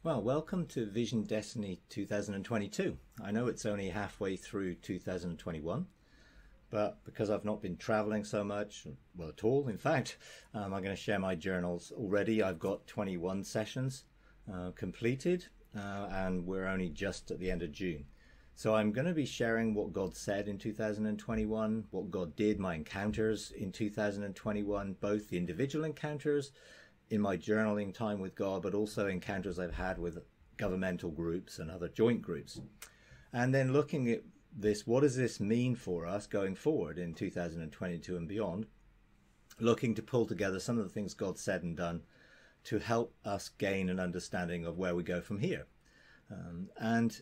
Well, welcome to Vision Destiny 2022. I know it's only halfway through 2021, but because I've not been traveling so much, well, at all, in fact, I'm going to share my journals already. I've got 21 sessions completed, and we're only just at the end of June. So I'm going to be sharing what God said in 2021, what God did, my encounters in 2021, both the individual encounters in my journaling time with God, but also encounters I've had with governmental groups and other joint groups. And then looking at this, what does this mean for us going forward in 2022 and beyond? Looking to pull together some of the things God said and done to help us gain an understanding of where we go from here. And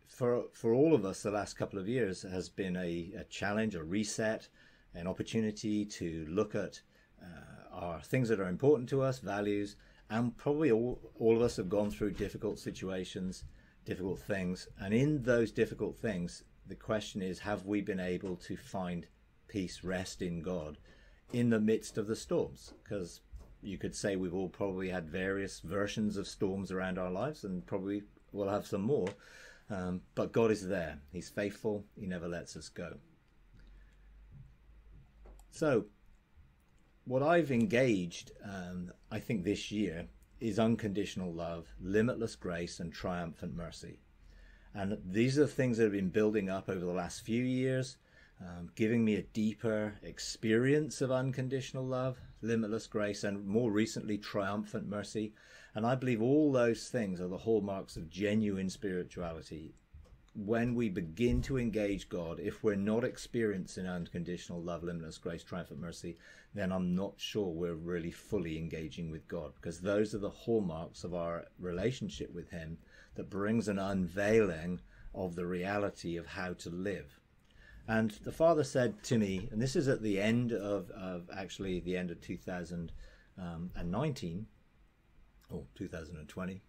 for all of us, the last couple of years has been a challenge, a reset, an opportunity to look at are things that are important to us, values, and probably all of us have gone through difficult situations, difficult things. And in those difficult things, the question is, have we been able to find peace, rest in God in the midst of the storms? Because you could say we've all probably had various versions of storms around our lives, and probably we'll have some more. But God is there. He's faithful. He never lets us go. So what I've engaged, I think this year, is unconditional love, limitless grace, and triumphant mercy. And these are the things that have been building up over the last few years, giving me a deeper experience of unconditional love, limitless grace, and more recently, triumphant mercy. And I believe all those things are the hallmarks of genuine spirituality. When we begin to engage God, if we're not experiencing unconditional love, limitless grace, triumphant mercy, then I'm not sure we're really fully engaging with God, because those are the hallmarks of our relationship with Him that brings an unveiling of the reality of how to live. And the Father said to me, and this is at the end of actually the end of 2019, or 2020,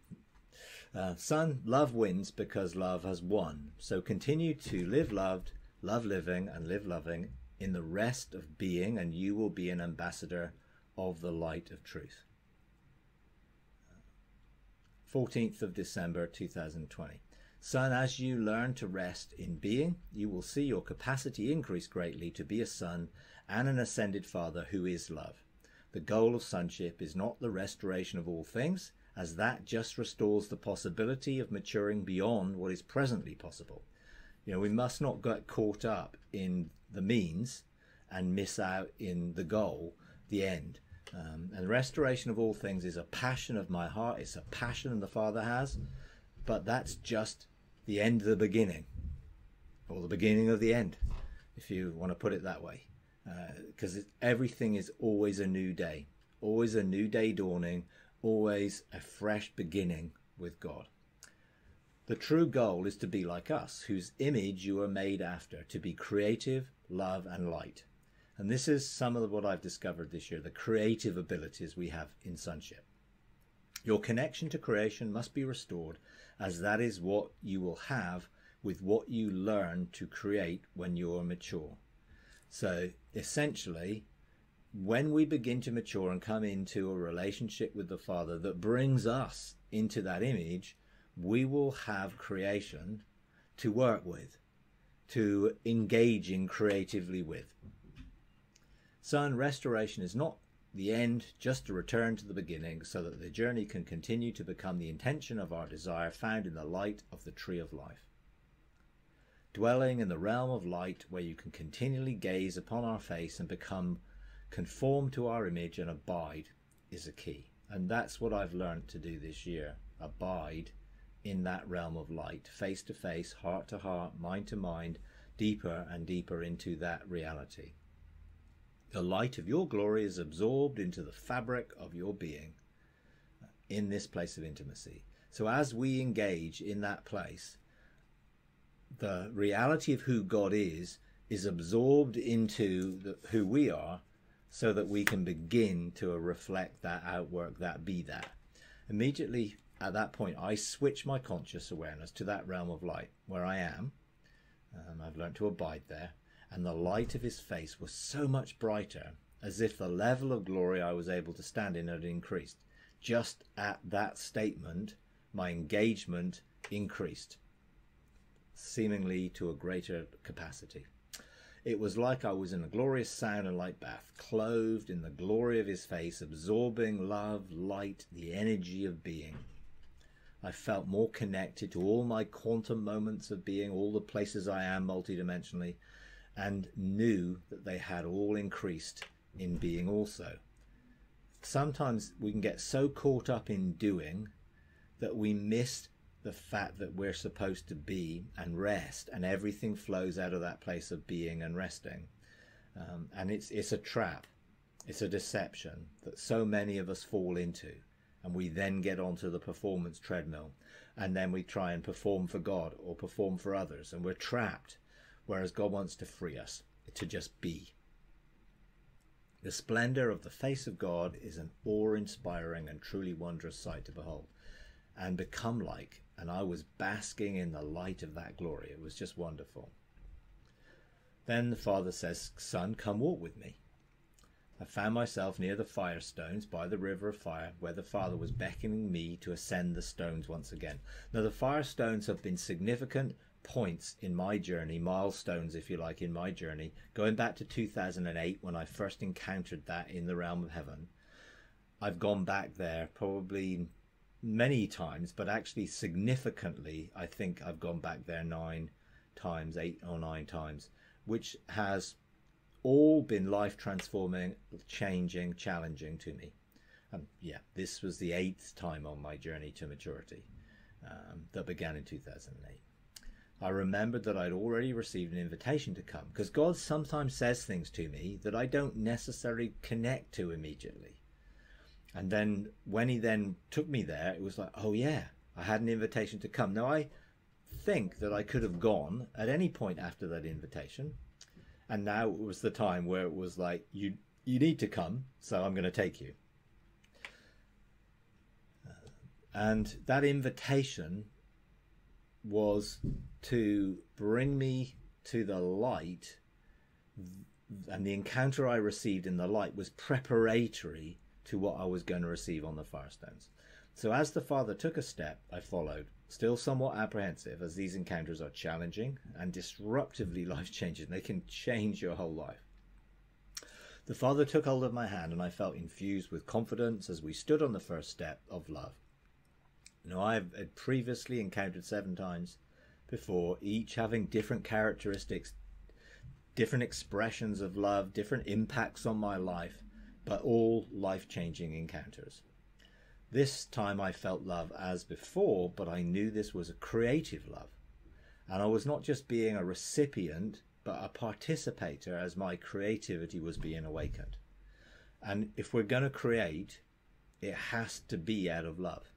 son, love wins because love has won. So continue to live loved, love living, and live loving in the rest of being, and you will be an ambassador of the light of truth. 14th of December 2020. Son, as you learn to rest in being, you will see your capacity increase greatly to be a son and an ascended Father who is love. The goal of sonship is not the restoration of all things, as that just restores the possibility of maturing beyond what is presently possible. You know, we must not get caught up in the means and miss out in the goal, the end. And the restoration of all things is a passion of my heart. It's a passion the Father has, but that's just the end of the beginning, or the beginning of the end, if you want to put it that way. Because everything is always a new day dawning, always a fresh beginning with God. The true goal is to be like us, whose image you are made after, to be creative, love, and light. And this is some of what I've discovered this year, the creative abilities we have in sonship. Your connection to creation must be restored, as that is what you will have with what you learn to create when you're mature. So essentially, when we begin to mature and come into a relationship with the Father that brings us into that image, we will have creation to work with, to engage in creatively with. Son, restoration is not the end, just a return to the beginning, so that the journey can continue to become the intention of our desire found in the light of the tree of life. Dwelling in the realm of light where you can continually gaze upon our face and become conform to our image and abide is a key. And that's what I've learned to do this year. Abide in that realm of light, face to face, heart to heart, mind to mind, deeper and deeper into that reality. The light of your glory is absorbed into the fabric of your being in this place of intimacy. So as we engage in that place, the reality of who God is absorbed into who we are, so that we can begin to reflect that, outwork that, be that. Immediately at that point, I switch my conscious awareness to that realm of light where I am. I've learned to abide there. And the light of his face was so much brighter, as if the level of glory I was able to stand in had increased. Just at that statement, my engagement increased, seemingly to a greater capacity. It was like I was in a glorious sound and light bath, clothed in the glory of his face, absorbing love, light, the energy of being. I felt more connected to all my quantum moments of being, all the places I am multidimensionally, and knew that they had all increased in being also. Sometimes we can get so caught up in doing that we miss the fact that we're supposed to be and rest, and everything flows out of that place of being and resting. And it's a trap. It's a deception that so many of us fall into. And we then get onto the performance treadmill, and then we try and perform for God or perform for others, and we're trapped, whereas God wants to free us to just be. The splendor of the face of God is an awe-inspiring and truly wondrous sight to behold and become like, and I was basking in the light of that glory. It was just wonderful. Then the Father says, "Son, come walk with me." I found myself near the fire stones by the river of fire, where the Father was beckoning me to ascend the stones once again. Now, the fire stones have been significant points in my journey, milestones, if you like, in my journey, going back to 2008 when I first encountered that in the realm of heaven. I've gone back there probably many times, but actually significantly, I think I've gone back there 9 times, 8 or 9 times, which has all been life transforming, changing, challenging to me. Yeah, this was the 8th time on my journey to maturity that began in 2008. I remembered that I'd already received an invitation to come, because God sometimes says things to me that I don't necessarily connect to immediately. And then when he then took me there, it was like, oh yeah, I had an invitation to come. Now, I think that I could have gone at any point after that invitation. And now it was the time where it was like, you need to come, so I'm going to take you. And that invitation was to bring me to the light, and the encounter I received in the light was preparatory to what I was going to receive on the firestones. So as the Father took a step, I followed, still somewhat apprehensive, as these encounters are challenging and disruptively life-changing. They can change your whole life. The Father took hold of my hand, and I felt infused with confidence as we stood on the first step of love. Now, I had previously encountered 7 times before, each having different characteristics, different expressions of love, different impacts on my life, but all life-changing encounters. This time I felt love as before, but I knew this was a creative love. And I was not just being a recipient, but a participator as my creativity was being awakened. And if we're going to create, it has to be out of love.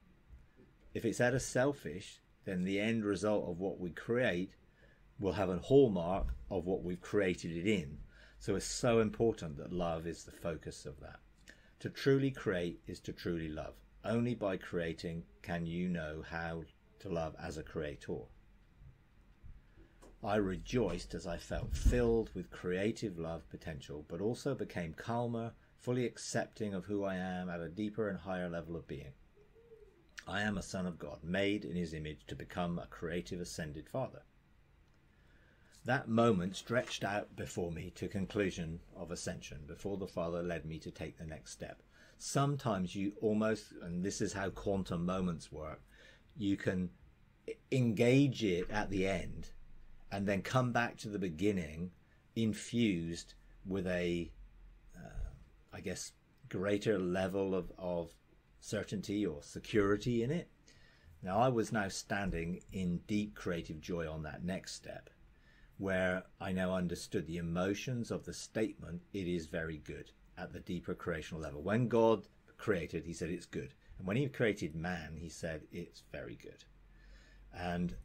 If it's out of selfish, then the end result of what we create will have a hallmark of what we've created it in. So it's so important that love is the focus of that. To truly create is to truly love. Only by creating can you know how to love as a creator. I rejoiced as I felt filled with creative love potential, but also became calmer, fully accepting of who I am at a deeper and higher level of being. I am a son of God, made in his image to become a creative ascended Father. That moment stretched out before me to conclusion of ascension, before the Father led me to take the next step. Sometimes you almost, and this is how quantum moments work, you can engage it at the end and then come back to the beginning infused with a, I guess, greater level of certainty or security in it. Now, I was now standing in deep creative joy on that next step, where I now understood the emotions of the statement, "It is very good," at the deeper creational level. When God created, he said it's good. And when he created man, he said it's very good. And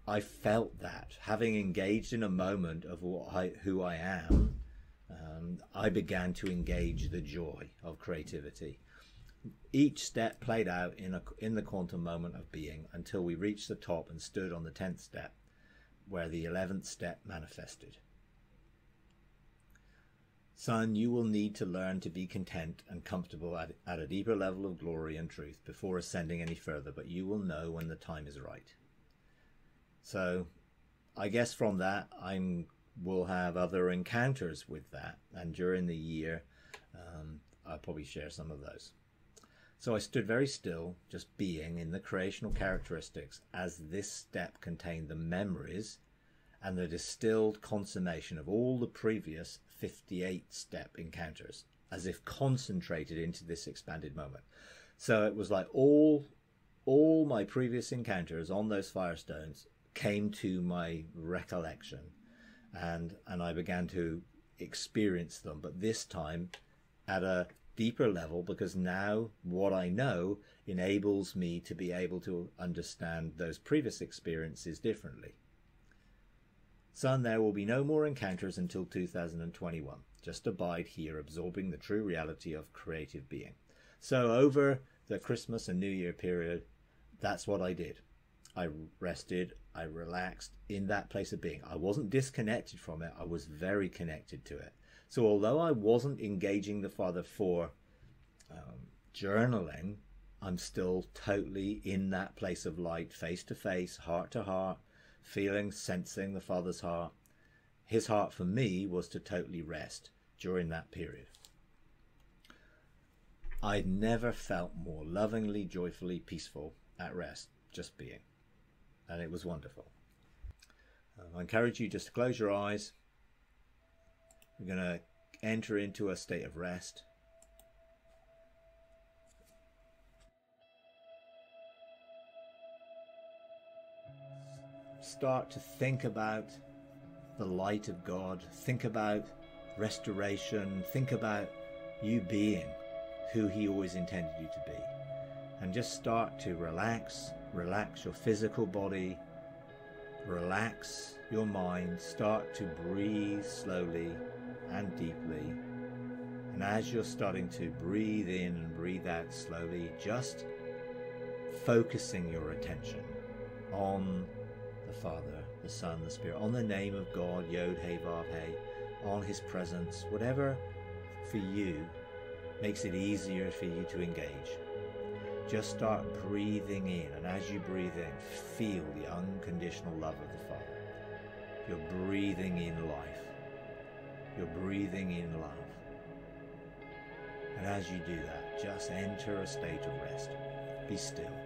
I felt that, having engaged in a moment of who I am, I began to engage the joy of creativity. Each step played out in the quantum moment of being until we reached the top and stood on the 10th step, where the 11th step manifested. Son, you will need to learn to be content and comfortable at a deeper level of glory and truth before ascending any further, but you will know when the time is right. So I guess from that, we'll have other encounters with that, and during the year, I'll probably share some of those. So I stood very still, just being in the creational characteristics, as this step contained the memories and the distilled consummation of all the previous 58 step encounters, as if concentrated into this expanded moment. So it was like all my previous encounters on those firestones came to my recollection, and I began to experience them, but this time at a deeper level, because now what I know enables me to be able to understand those previous experiences differently. Son, there will be no more encounters until 2021. Just abide here, absorbing the true reality of creative being. So over the Christmas and New Year period, that's what I did. I rested, I relaxed in that place of being. I wasn't disconnected from it, I was very connected to it. So although I wasn't engaging the Father for journaling, I'm still totally in that place of light, face to face, heart to heart, feeling, sensing the Father's heart. His heart for me was to totally rest during that period. I'd never felt more lovingly, joyfully peaceful at rest, just being. And it was wonderful. I encourage you just to close your eyes. We're going to enter into a state of rest. Start to think about the light of God. Think about restoration. Think about you being who He always intended you to be. And just start to relax your physical body, relax your mind, start to breathe slowly and deeply. And as you're starting to breathe in and breathe out slowly, just focusing your attention on the Father, the Son, the Spirit, on the name of God, Yod He Vav He, on His presence, whatever for you makes it easier for you to engage. Just start breathing in, and as you breathe in, feel the unconditional love of the Father. You're breathing in life. You're breathing in love. And as you do that, just enter a state of rest. Be still.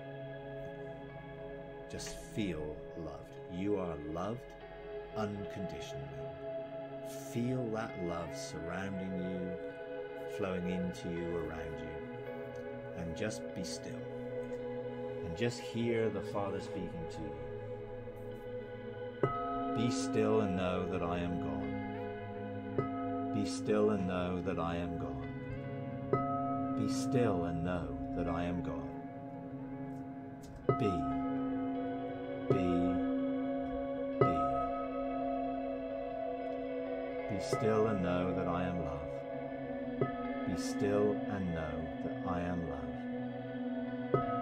Just feel loved. You are loved unconditionally. Feel that love surrounding you, flowing into you, around you. And just be still. And just hear the Father speaking to you. Be still and know that I am God. Be still and know that I am God. Be still and know that I am God. Be. Be still and know that I am love. Be still and know that I am love.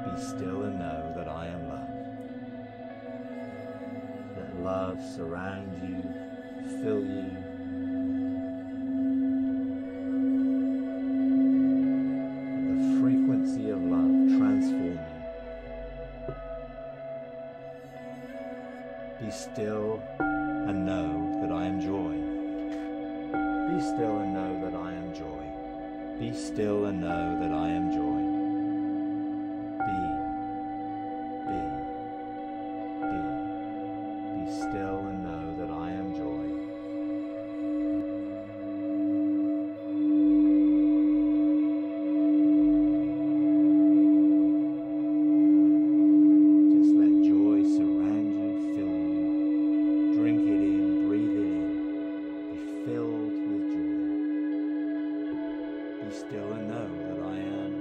Be still and know that I am love. Let love surround you, fill you. Let the frequency of love transform you. Be still and know that I am joy. Be still and know that I am joy. Be still and know that I am joy. Be still and know that I am joy. Just let joy surround you, fill you. Drink it in, breathe it in. Be filled with joy. Be still and know that I am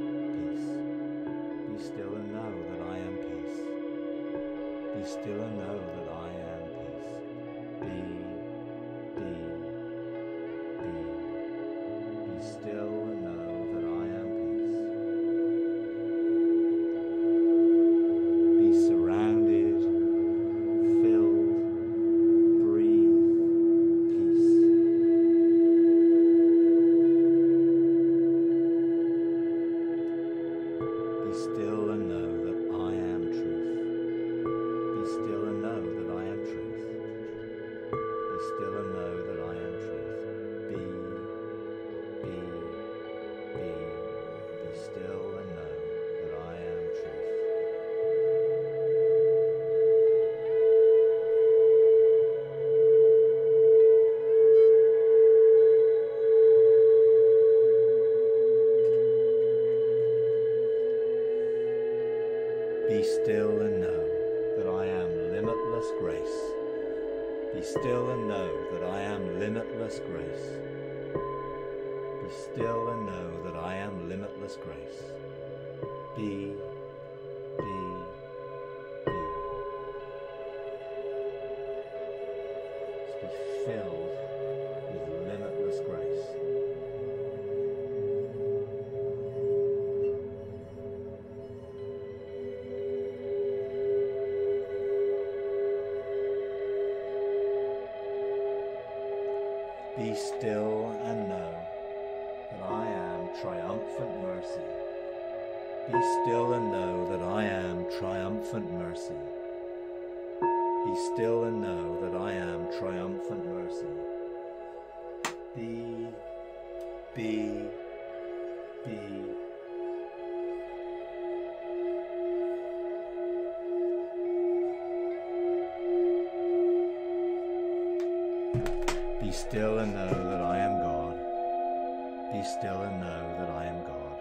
limitless grace. Be still and know that I am limitless grace. Be. Just be filled with limitless grace. Be still and know that I am triumphant mercy. Be still and know that I am triumphant mercy. Be still and know that I am triumphant mercy. Be. Be still and know that I am God. Be still and know that I am God.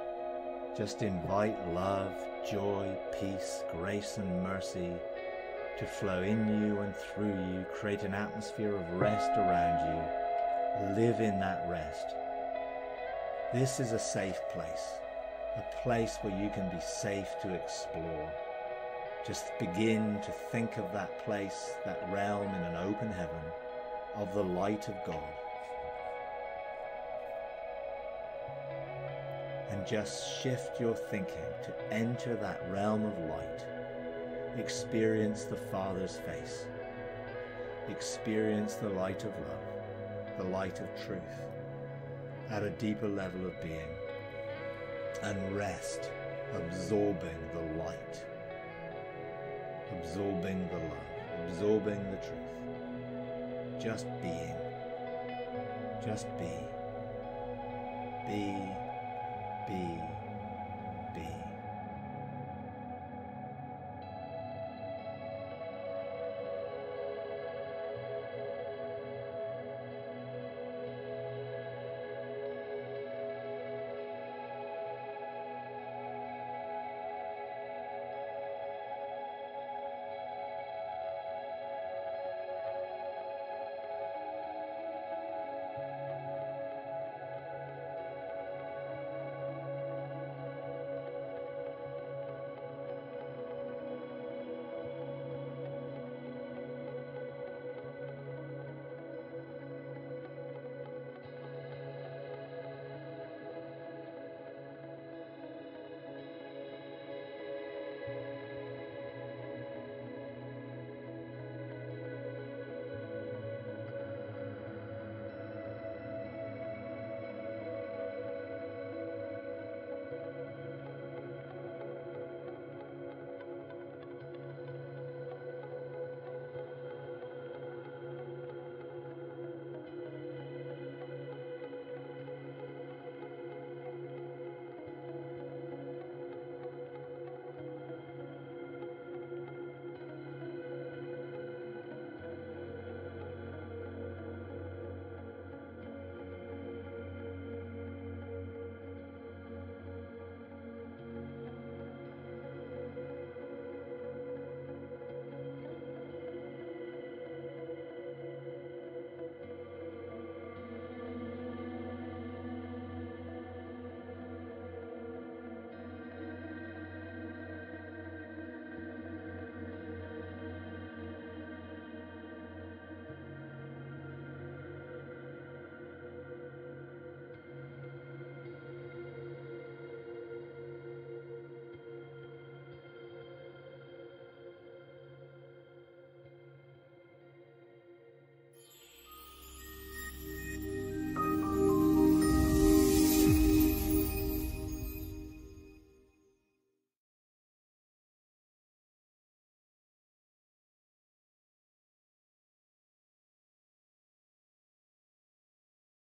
Just invite love, joy, peace, grace and mercy to flow in you and through you. Create an atmosphere of rest around you. Live in that rest. This is a safe place, a place where you can be safe to explore. Just begin to think of that place, that realm in an open heaven, of the light of God. And just shift your thinking to enter that realm of light. Experience the Father's face. Experience the light of love, the light of truth, at a deeper level of being. And rest, absorbing the light, absorbing the love, absorbing the truth. Just being. Just be. Be.